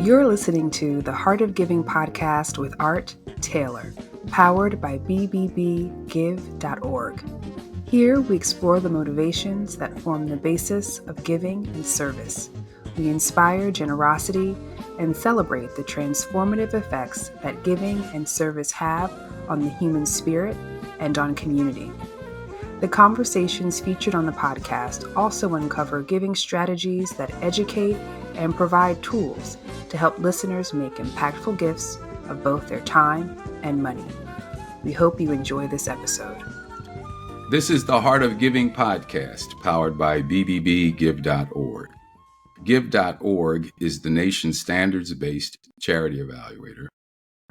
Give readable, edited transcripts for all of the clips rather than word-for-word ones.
You're listening to the Heart of Giving podcast with Art Taylor, powered by bbbgive.org. Here we explore the motivations that form the basis of giving and service. We inspire generosity and celebrate the transformative effects that giving and service have on the human spirit and on community. The conversations featured on the podcast also uncover giving strategies that educate and provide tools to help listeners make impactful gifts of both their time and money. We hope you enjoy this episode. This is the Heart of Giving podcast, powered by bbbgive.org. Give.org is the nation's standards-based charity evaluator,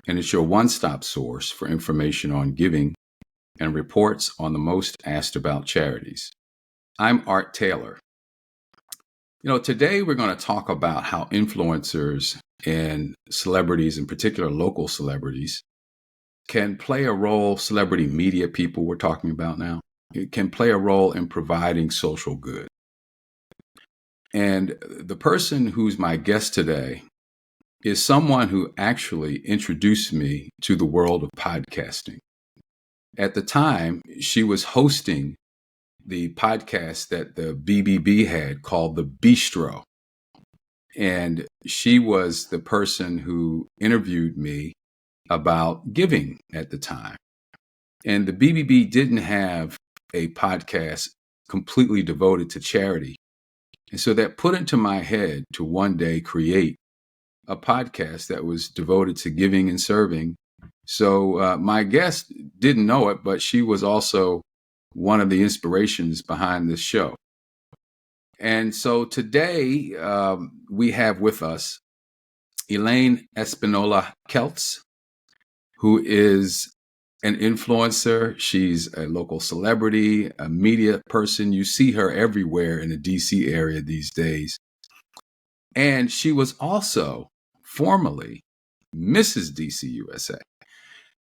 and it's your one-stop source for information on giving and reports on the most asked about charities. I'm Art Taylor. Today we're going to talk about how influencers and celebrities, in particular local celebrities, can play a role, celebrity media people we're talking about now, it can play a role in providing social good. And the person who's my guest today is someone who actually introduced me to the world of podcasting. At the time, she was hosting the podcast that the BBB had called The Bistro. And she was the person who interviewed me about giving at the time. And the BBB didn't have a podcast completely devoted to charity. And so that put into my head to one day create a podcast that was devoted to giving and serving. So my guest didn't know it, but she was also one of the inspirations behind this show. And so today we have with us Elaine Espinola Keltz, who is an influencer. She's a local celebrity, a media person. You see her everywhere in the DC area these days. And she was also formerly Mrs. DC USA.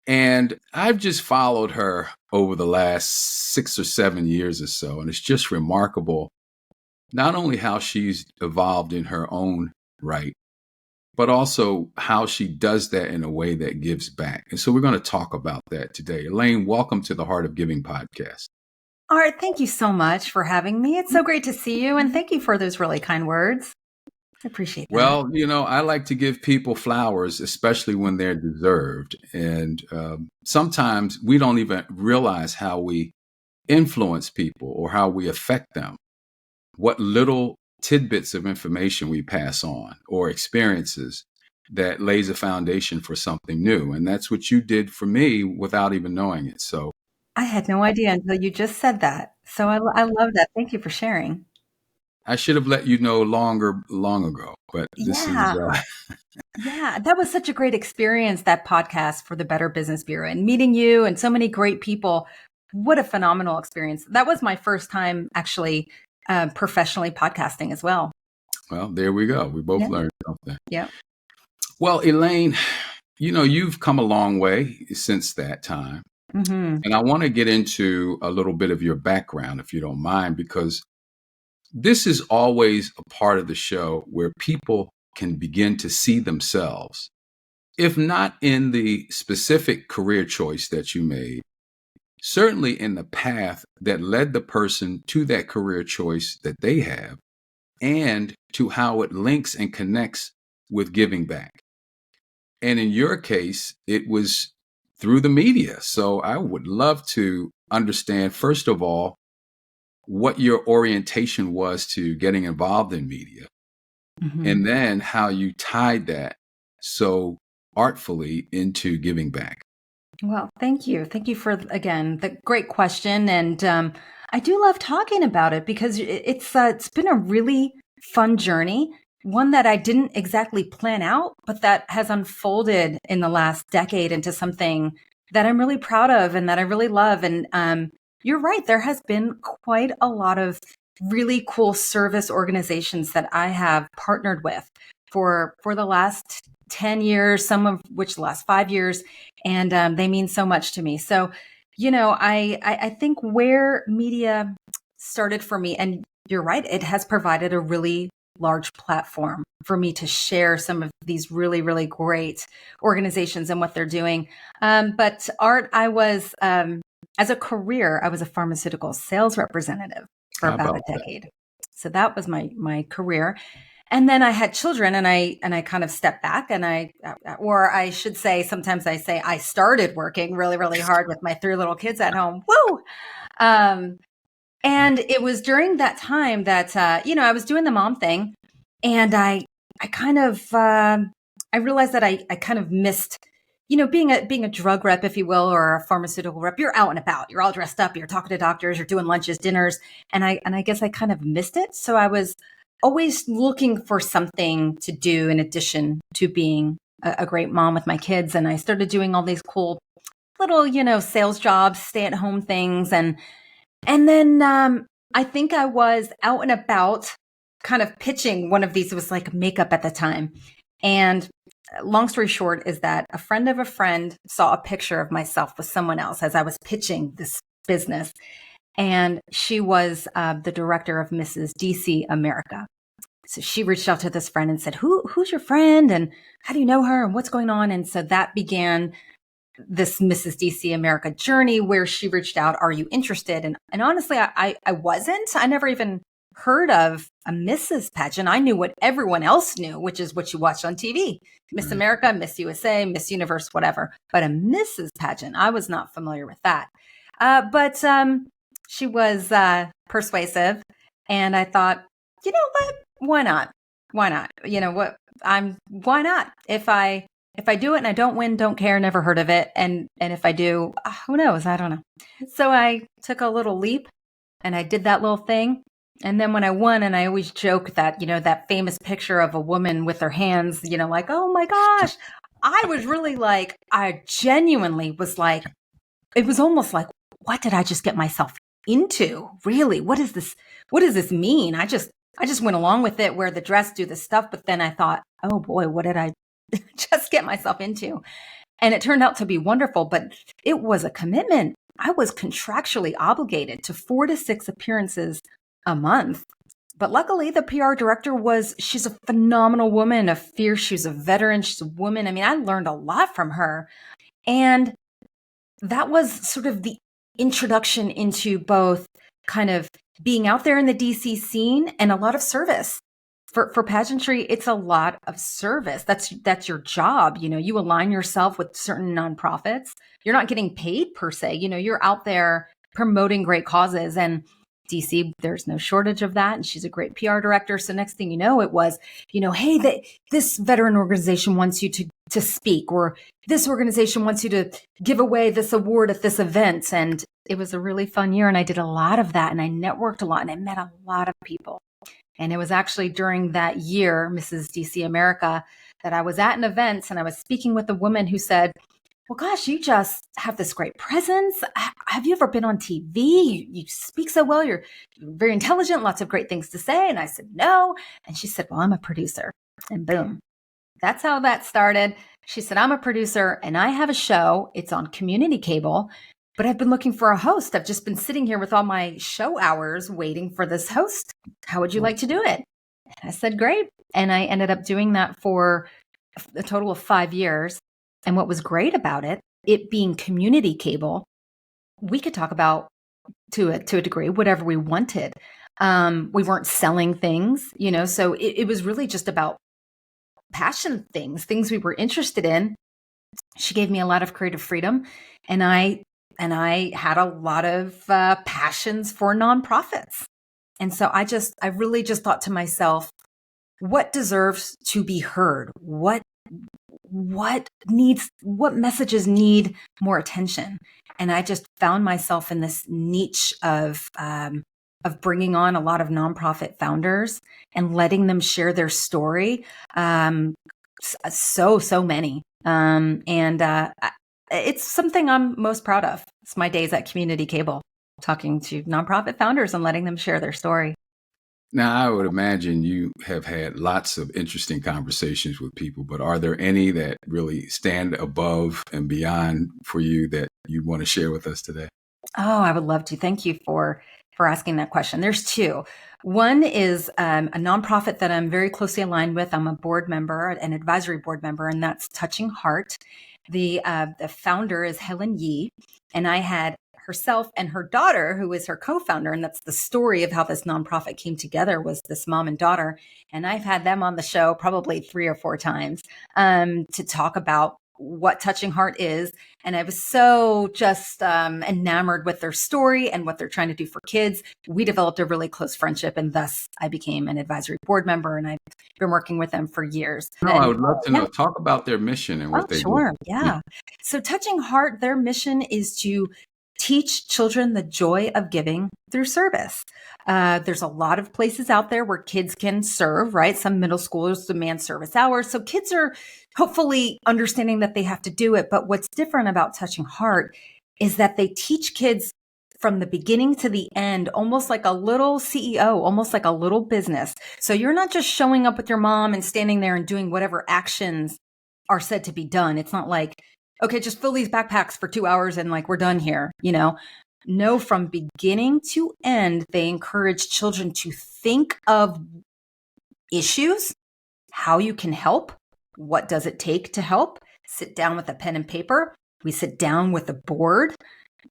And I've just followed her over the last 6 or 7 years or so. And it's just remarkable, not only how she's evolved in her own right, but also how she does that in a way that gives back. And so we're going to talk about that today. Elaine, welcome to the Heart of Giving podcast. Art, thank you so much for having me. It's so great to see you. And thank you for those really kind words. I appreciate that. Well, I like to give people flowers, especially when they're deserved. And sometimes we don't even realize how we influence people or how we affect them, what little tidbits of information we pass on or experiences that lays a foundation for something new. And that's what you did for me without even knowing it. So I had no idea until you just said that. So I love that. Thank you for sharing. I should have let you know long ago, but this is... Yeah, that was such a great experience, that podcast for the Better Business Bureau, and meeting you and so many great people. What a phenomenal experience. That was my first time actually professionally podcasting as well. Well, there we go. We both learned something. Yeah. Well, Elaine, you've come a long way since that time. Mm-hmm. And I want to get into a little bit of your background, if you don't mind, because this is always a part of the show where people can begin to see themselves, if not in the specific career choice that you made, certainly in the path that led the person to that career choice that they have, and to how it links and connects with giving back. And in your case, it was through the media. So I would love to understand, first of all, what your orientation was to getting involved in media, mm-hmm. and then how you tied that so artfully into giving back. Well, thank you. Thank you for, again, the great question. And I do love talking about it because it's been a really fun journey, one that I didn't exactly plan out, but that has unfolded in the last decade into something that I'm really proud of and that I really love. And you're right. There has been quite a lot of really cool service organizations that I have partnered with for the last 10 years, some of which the last 5 years. And they mean so much to me. So, I think where media started for me, and you're right, it has provided a really large platform for me to share some of these really, really great organizations and what they're doing. But Art, I was, as a career, I was a pharmaceutical sales representative for How about a about that? decade. So that was my career. And then I had children, and I kind of stepped back, and or I should say, sometimes I say I started working really, really hard with my 3 little kids at home. Woo! Um, and it was during that time that, I was doing the mom thing, and I kind of, I realized that I kind of missed, being a drug rep, if you will, or a pharmaceutical rep. You're out and about, you're all dressed up, you're talking to doctors, you're doing lunches, dinners. And I guess I kind of missed it. So I was always looking for something to do in addition to being a great mom with my kids. And I started doing all these cool little, sales jobs, stay at home things. And then I think I was out and about kind of pitching one of these. It was like makeup at the time. And long story short is that a friend of a friend saw a picture of myself with someone else as I was pitching this business. And she was the director of Mrs. DC America. So she reached out to this friend and said, who's your friend? And how do you know her? And what's going on? And so that began this Mrs. DC America journey where she reached out, are you interested? And honestly, I wasn't. I never even heard of a Mrs. pageant. I knew what everyone else knew, which is what you watch on TV. Miss Right. America, Miss USA, Miss Universe, whatever. But a Mrs. pageant, I was not familiar with that. But she was persuasive. And I thought, you know what? Why not? Why not? You know what? Why not? If I do it and I don't win, don't care, never heard of it. And if I do, who knows? I don't know. So I took a little leap and I did that little thing. And then when I won, and I always joke that, that famous picture of a woman with her hands, like, oh my gosh, I was really like, I genuinely was like, it was almost like, what did I just get myself into? Really? What is this? What does this mean? I just went along with it, wear the dress, do the stuff. But then I thought, oh boy, what did I just get myself into? And it turned out to be wonderful, but it was a commitment. I was contractually obligated to 4 to 6 appearances a month. But luckily the PR director she's a phenomenal woman, a fierce, she's a veteran, she's a woman. I mean, I learned a lot from her. And that was sort of the introduction into both kind of being out there in the DC scene and a lot of service. For pageantry, it's a lot of service. That's your job. You align yourself with certain nonprofits. You're not getting paid per se. You're out there promoting great causes. And DC, there's no shortage of that. And she's a great PR director. So next thing you know, it was, hey, this veteran organization wants you to speak, or this organization wants you to give away this award at this event. And it was a really fun year. And I did a lot of that. And I networked a lot. And I met a lot of people. And it was actually during that year, Mrs. DC America, that I was at an event and I was speaking with a woman who said, well, gosh, you just have this great presence. Have you ever been on TV? You speak so well. You're very intelligent, lots of great things to say. And I said, no. And she said, well, I'm a producer. And boom, that's how that started. She said, I'm a producer and I have a show. It's on community cable. But I've been looking for a host. I've just been sitting here with all my show hours waiting for this host. How would you like to do it? And I said, great. And I ended up doing that for a total of 5 years. And what was great about it being community cable, we could talk about to a degree whatever we wanted. We weren't selling things, so it was really just about passion things we were interested in. She gave me a lot of creative freedom, and I had a lot of passions for nonprofits. And so I really just thought to myself, what deserves to be heard? What messages need more attention? And I just found myself in this niche of bringing on a lot of nonprofit founders and letting them share their story. So many. It's something I'm most proud of. It's my days at Community Cable, talking to nonprofit founders and letting them share their story. Now, I would imagine you have had lots of interesting conversations with people, but are there any that really stand above and beyond for you that you want to share with us today? Oh, I would love to. Thank you for for asking that question. There's two. One is a nonprofit that I'm very closely aligned with. I'm a board member, an advisory board member, and that's Touching Heart. The founder is Helen Yee, and I had herself and her daughter, who is her co-founder, and that's the story of how this nonprofit came together, was this mom and daughter. And I've had them on the show probably 3 or 4 times to talk about what Touching Heart is. And I was so just enamored with their story and what they're trying to do for kids. We developed a really close friendship, and thus I became an advisory board member, and I've been working with them for years. No, I would love to know. Talk about their mission and what they sure. do. Yeah. So Touching Heart, their mission is to teach children the joy of giving through service. There's a lot of places out there where kids can serve, right? Some middle schoolers demand service hours. So kids are hopefully understanding that they have to do it. But what's different about Touching Heart is that they teach kids from the beginning to the end, almost like a little CEO, almost like a little business. So you're not just showing up with your mom and standing there and doing whatever actions are said to be done. It's not like, okay, just fill these backpacks for 2 hours and like, we're done here, No, from beginning to end, they encourage children to think of issues, how you can help, what does it take to help, sit down with a pen and paper. We sit down with the board.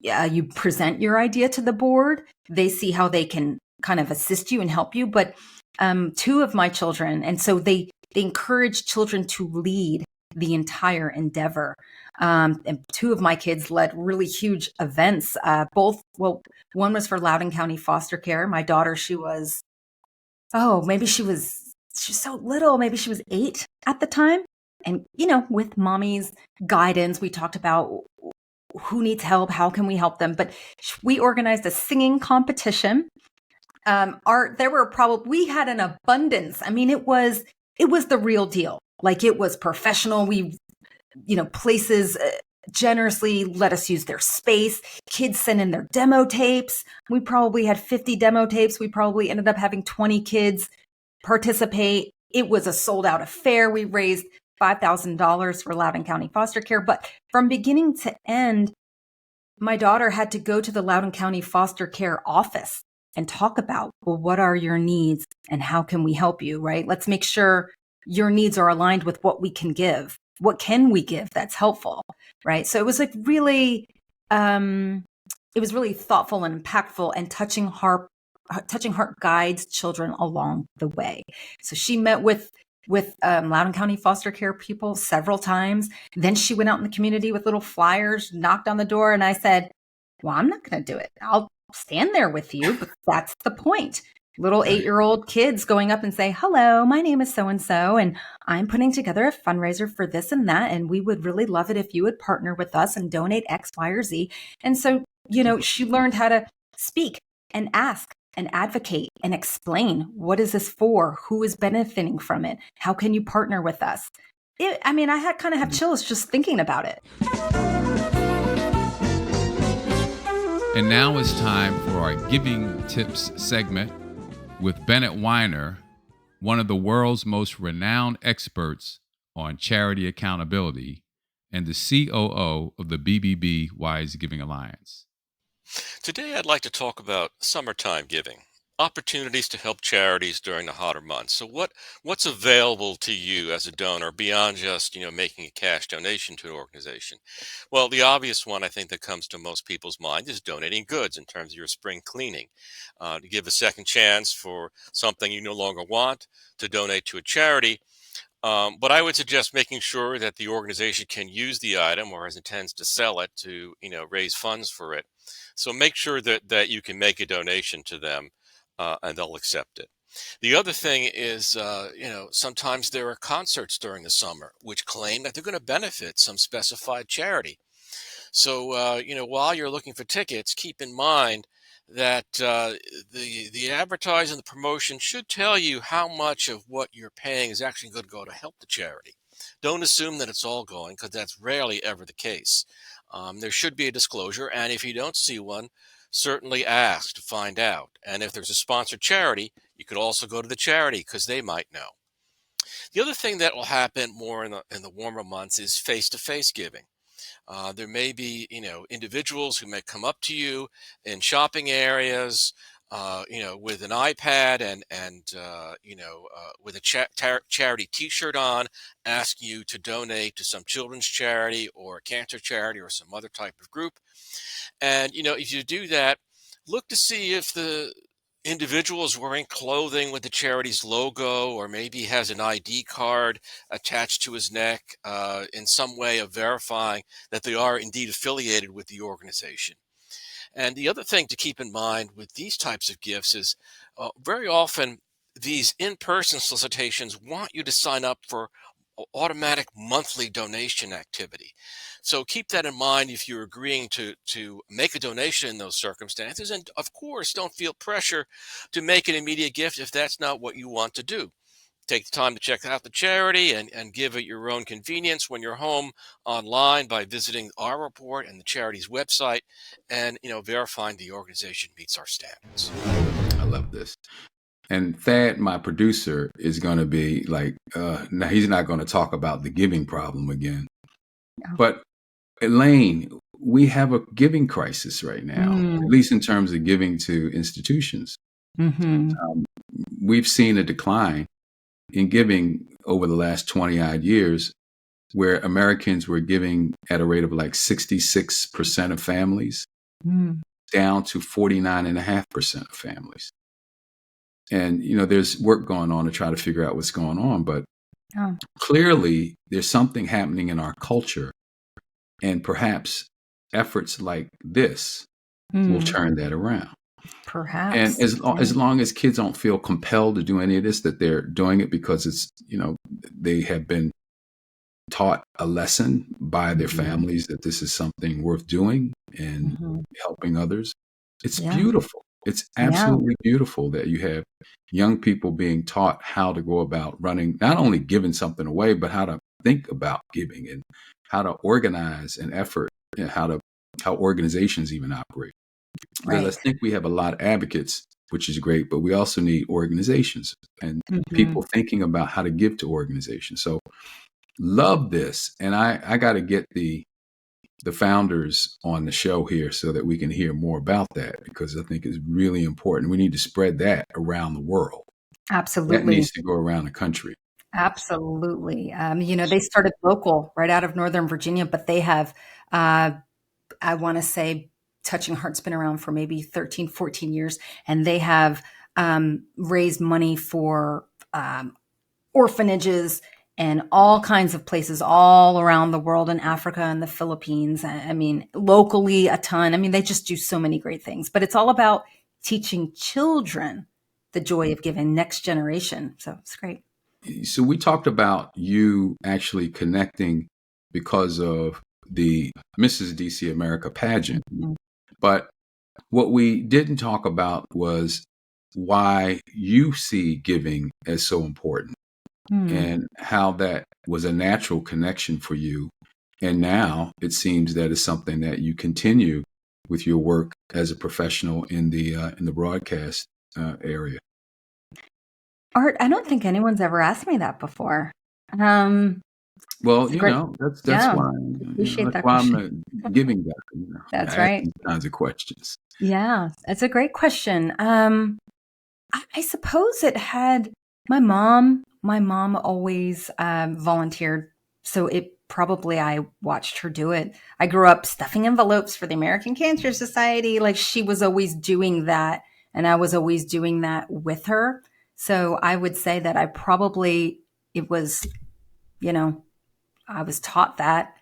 You present your idea to the board. They see how they can kind of assist you and help you. But 2 of my children, and so they encourage children to lead the entire endeavor. And 2 of my kids led really huge events. One was for Loudoun County Foster Care. My daughter, she's so little. Maybe she was 8 at the time. And, with mommy's guidance, we talked about who needs help, how can we help them? But we organized a singing competition. We had an abundance. I mean, it was the real deal. Like, it was professional. Places generously let us use their space. Kids sent in their demo tapes. We probably had 50 demo tapes. We probably ended up having 20 kids participate. It was a sold out affair. We raised $5,000 for Loudoun County Foster Care. But from beginning to end, my daughter had to go to the Loudoun County Foster Care office and talk about, well, what are your needs and how can we help you, right? Let's make sure your needs are aligned with what we can give. What can we give that's helpful, right? So it was like really, it was really thoughtful and impactful, and Touching Heart guides children along the way. So she met with Loudoun County Foster Care people several times. Then she went out in the community with little flyers, knocked on the door, and I said, well, I'm not going to do it. I'll stand there with you, but that's the point. Little 8-year-old kids going up and say, hello, my name is so-and-so, and I'm putting together a fundraiser for this and that, and we would really love it if you would partner with us and donate X, Y, or Z. And so, she learned how to speak and ask and advocate and explain, what is this for? Who is benefiting from it? How can you partner with us? I kind of have chills just thinking about it. And now it's time for our Giving Tips segment with Bennett Weiner, one of the world's most renowned experts on charity accountability and the COO of the BBB Wise Giving Alliance. Today, I'd like to talk about summertime giving, opportunities to help charities during the hotter months. So what's available to you as a donor beyond just, making a cash donation to an organization? Well, the obvious one I think that comes to most people's mind is donating goods in terms of your spring cleaning, to give a second chance for something you no longer want, to donate to a charity. But I would suggest making sure that the organization can use the item or intends to sell it to, raise funds for it. So make sure that you can make a donation to them and they'll accept it. The other thing is, sometimes there are concerts during the summer which claim that they're going to benefit some specified charity. So, while you're looking for tickets, keep in mind that the advertising, the promotion should tell you how much of what you're paying is actually going to go to help the charity. Don't assume that it's all going, because that's rarely ever the case. There should be a disclosure, and if you don't see one, certainly ask to find out. And if there's a sponsored charity, you could also go to the charity because they might know. The other thing that will happen more in the warmer months is face-to-face giving. There may be, individuals who may come up to you in shopping areas, with an iPad and with a charity T-shirt on, ask you to donate to some children's charity or a cancer charity or some other type of group. And if you do that, look to see if the individual is wearing clothing with the charity's logo, or maybe has an ID card attached to his neck, in some way of verifying that they are indeed affiliated with the organization. And the other thing to keep in mind with these types of gifts is, very often these in-person solicitations want you to sign up for automatic monthly donation activity. So keep that in mind if you're agreeing to make a donation in those circumstances. And of course, don't feel pressure to make an immediate gift if that's not what you want to do. Take the time to check out the charity and give at your own convenience when you're home online by visiting our report and the charity's website and verifying the organization meets our standards. I love this. And Thad, my producer, is going to be like, now he's not going to talk about the giving problem again. No. But Elaine, we have a giving crisis right now, at least in terms of giving to institutions. Mm-hmm. We've seen a decline in giving over the last 20 odd years, where Americans were giving at a rate of like 66% of families, down to 49.5% of families. And, there's work going on to try to figure out what's going on. But clearly, there's something happening in our culture. And perhaps efforts like this will turn that around. Perhaps. And as long as kids don't feel compelled to do any of this, that they're doing it because it's, they have been taught a lesson by their families that this is something worth doing and helping others. It's beautiful. It's absolutely beautiful that you have young people being taught how to go about running, not only giving something away, but how to think about giving and how to organize an effort and how organizations even operate. Because I think we have a lot of advocates, which is great, but we also need organizations and people thinking about how to give to organizations. So love this. And I got to get the founders on the show here so that we can hear more about that, because I think it's really important. We need to spread that around the world. Absolutely. That needs to go around the country. Absolutely. They started local right out of Northern Virginia, but they have, I want to say, Touching Heart's been around for maybe 13, 14 years, and they have raised money for orphanages and all kinds of places all around the world, in Africa and the Philippines. I mean, locally a ton. I mean, they just do so many great things, but it's all about teaching children the joy of giving, next generation. So it's great. So we talked about you actually connecting because of the Mrs. DC America pageant. But what we didn't talk about was why you see giving as so important and how that was a natural connection for you. And now it seems that it's something that you continue with your work as a professional in the broadcast area. Art, I don't think anyone's ever asked me that before. Well, that's why. Appreciate that why question. I'm giving that. That's I right. ask these kinds of questions. Yeah, it's a great question. I suppose it had my mom. My mom always volunteered, so I watched her do it. I grew up stuffing envelopes for the American Cancer Society. Like, she was always doing that, and I was always doing that with her. So I would say that I was taught that.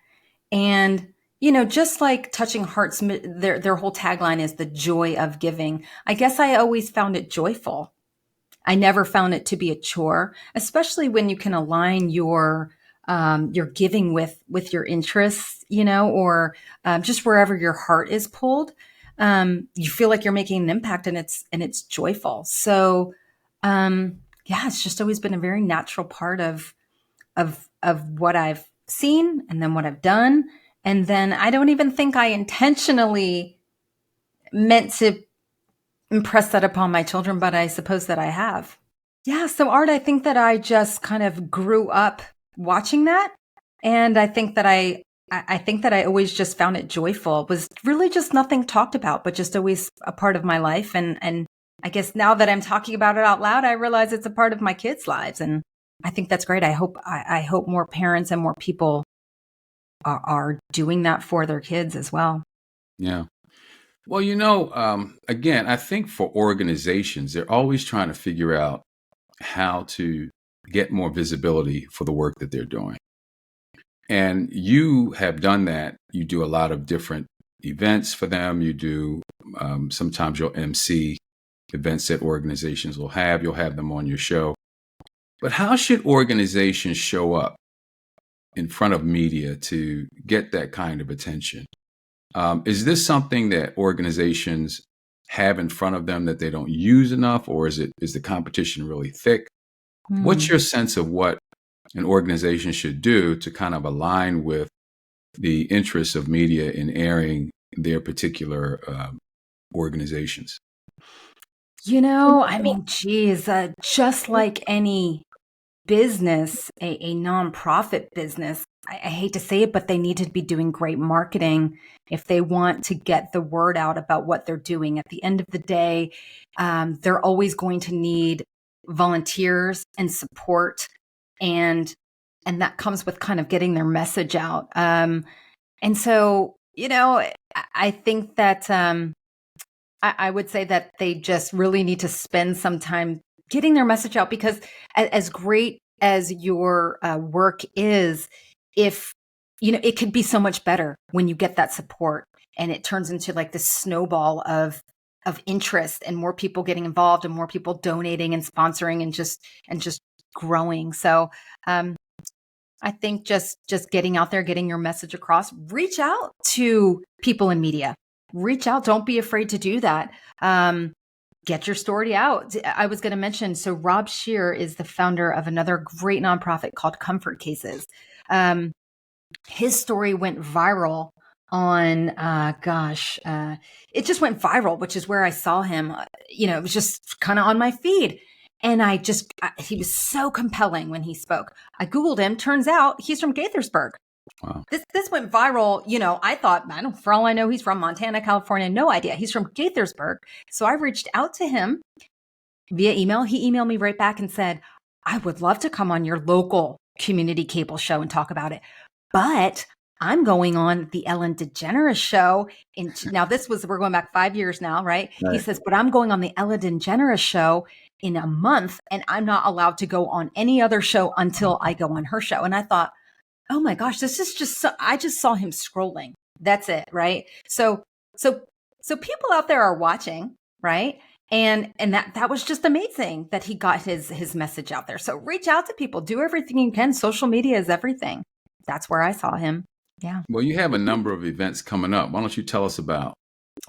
And, just like Touching Hearts, their whole tagline is the joy of giving. I guess I always found it joyful. I never found it to be a chore, especially when you can align your giving with your interests, or just wherever your heart is pulled. You feel like you're making an impact, and it's joyful. So, it's just always been a very natural part of what I've seen and then what I've done. And then I don't even think I intentionally meant to impress that upon my children, but I suppose that I have. Yeah. So Art, I think that I just kind of grew up watching that. And I think that I always just found it joyful. It was really just nothing talked about, but just always a part of my life. And I guess now that I'm talking about it out loud, I realize it's a part of my kids' lives. And I think that's great. I hope more parents and more people are doing that for their kids as well. Yeah. Well, again, I think for organizations, they're always trying to figure out how to get more visibility for the work that they're doing. And you have done that. You do a lot of different events for them. You do, sometimes you'll MC events that organizations will have. You'll have them on your show. But how should organizations show up in front of media to get that kind of attention? Is this something that organizations have in front of them that they don't use enough, or is the competition really thick? What's your sense of what an organization should do to kind of align with the interests of media in airing their particular organizations? I mean, geez, just like any business, a nonprofit business, I hate to say it, but they need to be doing great marketing if they want to get the word out about what they're doing. At the end of the day, they're always going to need volunteers and support, and that comes with kind of getting their message out. And so, I think that I would say that they just really need to spend some time getting their message out, because as great as your work is, if it could be so much better when you get that support and it turns into like this snowball of interest and more people getting involved and more people donating and sponsoring and just growing. So I think just getting out there, getting your message across, reach out to people in media. Reach out. Don't be afraid to do that. Get your story out. I was going to mention, so Rob Shear is the founder of another great nonprofit called Comfort Cases. His story went viral on, it just went viral, which is where I saw him. It was just kind of on my feed. And he was so compelling when he spoke. I Googled him. Turns out he's from Gaithersburg. Wow. This went viral. I thought, for all I know, he's from Montana, California. No idea. He's from Gaithersburg. So I reached out to him via email. He emailed me right back and said, I would love to come on your local community cable show and talk about it, but I'm going on the Ellen DeGeneres show. Now we're going back 5 years now, right? He says, but I'm going on the Ellen DeGeneres show in a month, and I'm not allowed to go on any other show until I go on her show. And I thought, oh my gosh, this is just I just saw him scrolling. That's it, right? So people out there are watching, right? And that was just amazing that he got his message out there. So reach out to people, do everything you can. Social media is everything. That's where I saw him. Yeah. Well, you have a number of events coming up. Why don't you tell us about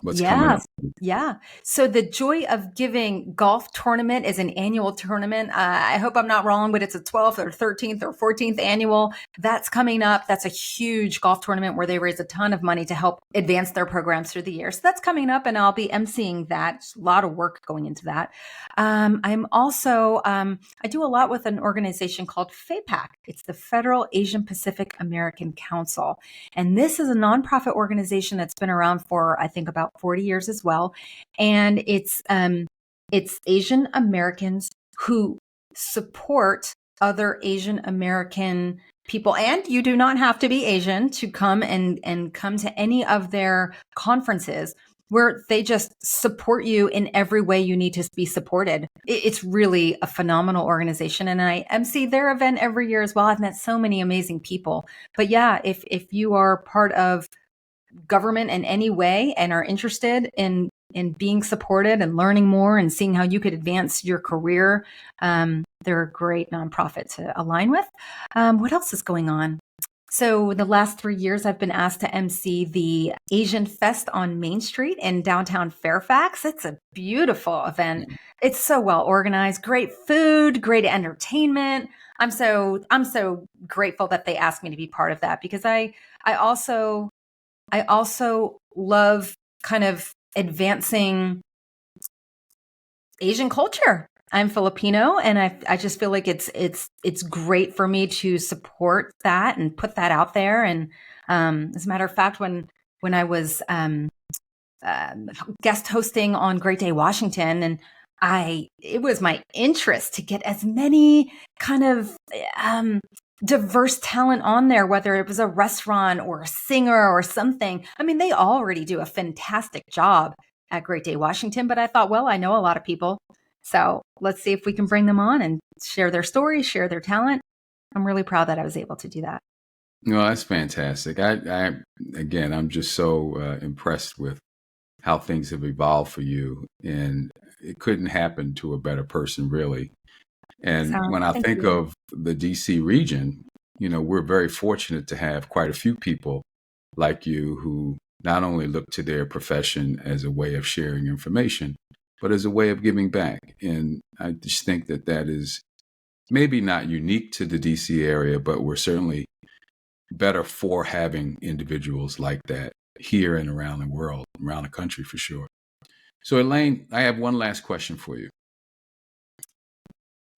what's coming up? Yeah. So the Joy of Giving golf tournament is an annual tournament. I hope I'm not wrong, but it's a 12th or 13th or 14th annual. That's coming up. That's a huge golf tournament where they raise a ton of money to help advance their programs through the year. So that's coming up, and I'll be emceeing that. It's a lot of work going into that. I'm also, I do a lot with an organization called FAPAC. It's the Federal Asian Pacific American Council. And this is a nonprofit organization that's been around for, I think, about 40 years as well. And it's Asian Americans who support other Asian American people. And you do not have to be Asian to come and come to any of their conferences, where they just support you in every way you need to be supported. It's really a phenomenal organization. And I MC their event every year as well. I've met so many amazing people. But yeah, if you are part of government in any way and are interested in being supported and learning more and seeing how you could advance your career, they're a great nonprofit to align with. What else is going on? So the last 3 years, I've been asked to MC the Asian Fest on Main Street in downtown Fairfax. It's a beautiful event. It's so well organized, great food, great entertainment. I'm so grateful that they asked me to be part of that, because I also love kind of advancing Asian culture. I'm Filipino, and I just feel like it's great for me to support that and put that out there. And as a matter of fact, when I was guest hosting on Great Day Washington, and it was my interest to get as many kind of diverse talent on there, whether it was a restaurant or a singer or something. I mean, they already do a fantastic job at Great Day Washington, but I thought, well, I know a lot of people, so let's see if we can bring them on and share their stories, share their talent. I'm really proud that I was able to do that. No, that's fantastic. Again, I'm just so impressed with how things have evolved for you, and it couldn't happen to a better person, really. And So, when I thank think you. of the DC region, we're very fortunate to have quite a few people like you who not only look to their profession as a way of sharing information, but as a way of giving back. And I just think that that is maybe not unique to the DC area, but we're certainly better for having individuals like that here and around the world, around the country for sure. So Elaine, I have one last question for you.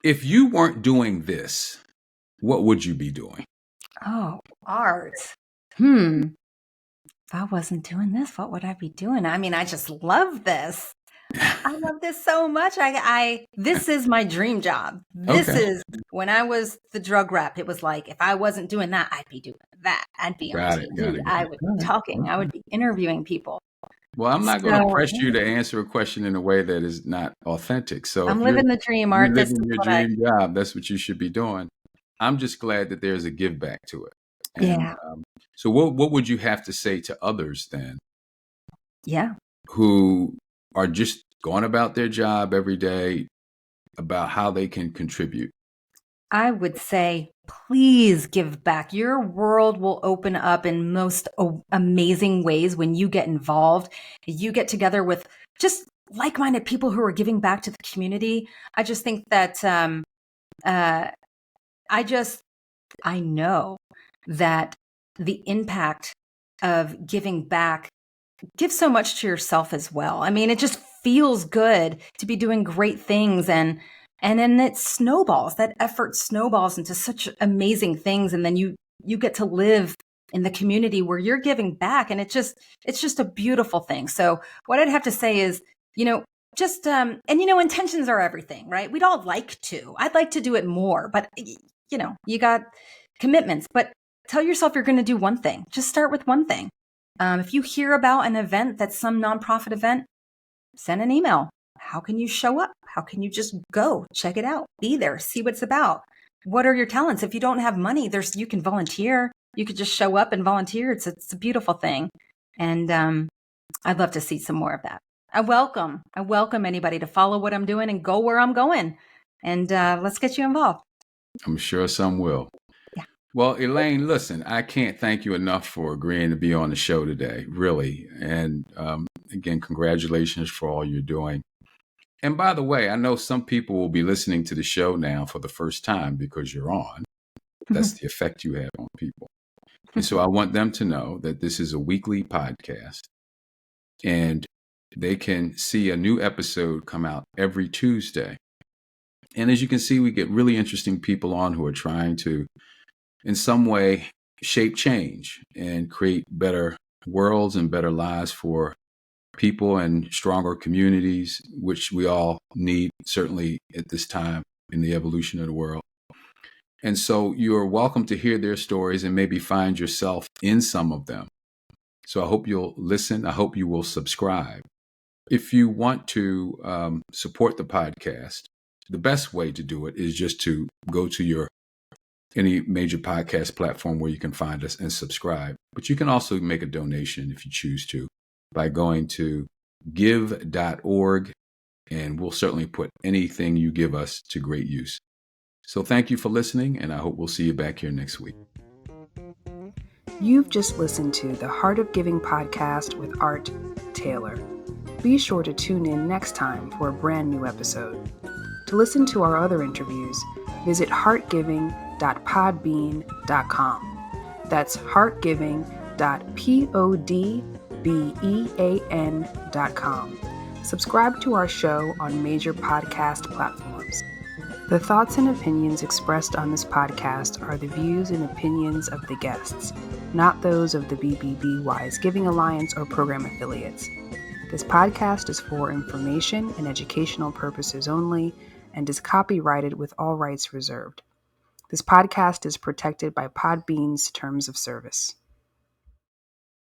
If you weren't doing this, what would you be doing? Oh, art. If I wasn't doing this, what would I be doing? I mean, I just love this. I love this so much. This is my dream job. This Okay. is when I was the drug rep. It was like, if I wasn't doing that, I'd be doing that. I'd be on Got TV. it. I would be talking. I would be interviewing people. Well, I'm not going to So press you to answer a question in a way that is not authentic. So I'm if living the dream, you're Art. This living is your what dream job, that's what you should be doing. I'm just glad that there's a give back to it. And yeah. so what would you have to say to others then Yeah. who are just going about their job every day about how they can contribute? I would say, please give back. Your world will open up in most amazing ways when you get involved. You get together with just like-minded people who are giving back to the community. I just think that I know that the impact of giving back gives so much to yourself as well. I mean, it just feels good to be doing great things, and then it snowballs. That effort snowballs into such amazing things, and then you get to live in the community where you're giving back, and it's just a beautiful thing. So what I'd have to say is, just intentions are everything, right? We'd all I'd like to do it more, but you got commitments. But tell yourself you're going to do one thing. Just start with one thing. If you hear about an event that's some nonprofit event, send an email. How can you show up? How can you just go check it out? Be there, see what it's about. What are your talents? If you don't have money, you can volunteer. You could just show up and volunteer. It's a beautiful thing, and I'd love to see some more of that. I welcome anybody to follow what I'm doing and go where I'm going, and let's get you involved. I'm sure some will. Yeah. Well, Elaine, listen, I can't thank you enough for agreeing to be on the show today, really. And again, congratulations for all you're doing. And by the way, I know some people will be listening to the show now for the first time because you're on. That's the effect you have on people. And so I want them to know that this is a weekly podcast and they can see a new episode come out every Tuesday. And as you can see, we get really interesting people on who are trying to, in some way, shape change and create better worlds and better lives for people and stronger communities, which we all need, certainly at this time in the evolution of the world. And so you're welcome to hear their stories and maybe find yourself in some of them. So I hope you'll listen. I hope you will subscribe. If you want to support the podcast, the best way to do it is just to go to any major podcast platform where you can find us and subscribe. But you can also make a donation if you choose to by going to give.org, and we'll certainly put anything you give us to great use. So thank you for listening, and I hope we'll see you back here next week. You've just listened to the Heart of Giving podcast with Art Taylor. Be sure to tune in next time for a brand new episode. To listen to our other interviews, visit heartgiving.podbean.com. That's heartgiving.podbean.com. Subscribe to our show on major podcast platforms. The thoughts and opinions expressed on this podcast are the views and opinions of the guests, not those of the BBB Wise Giving Alliance or program affiliates. This podcast is for information and educational purposes only and is copyrighted with all rights reserved. This podcast is protected by Podbean's terms of service.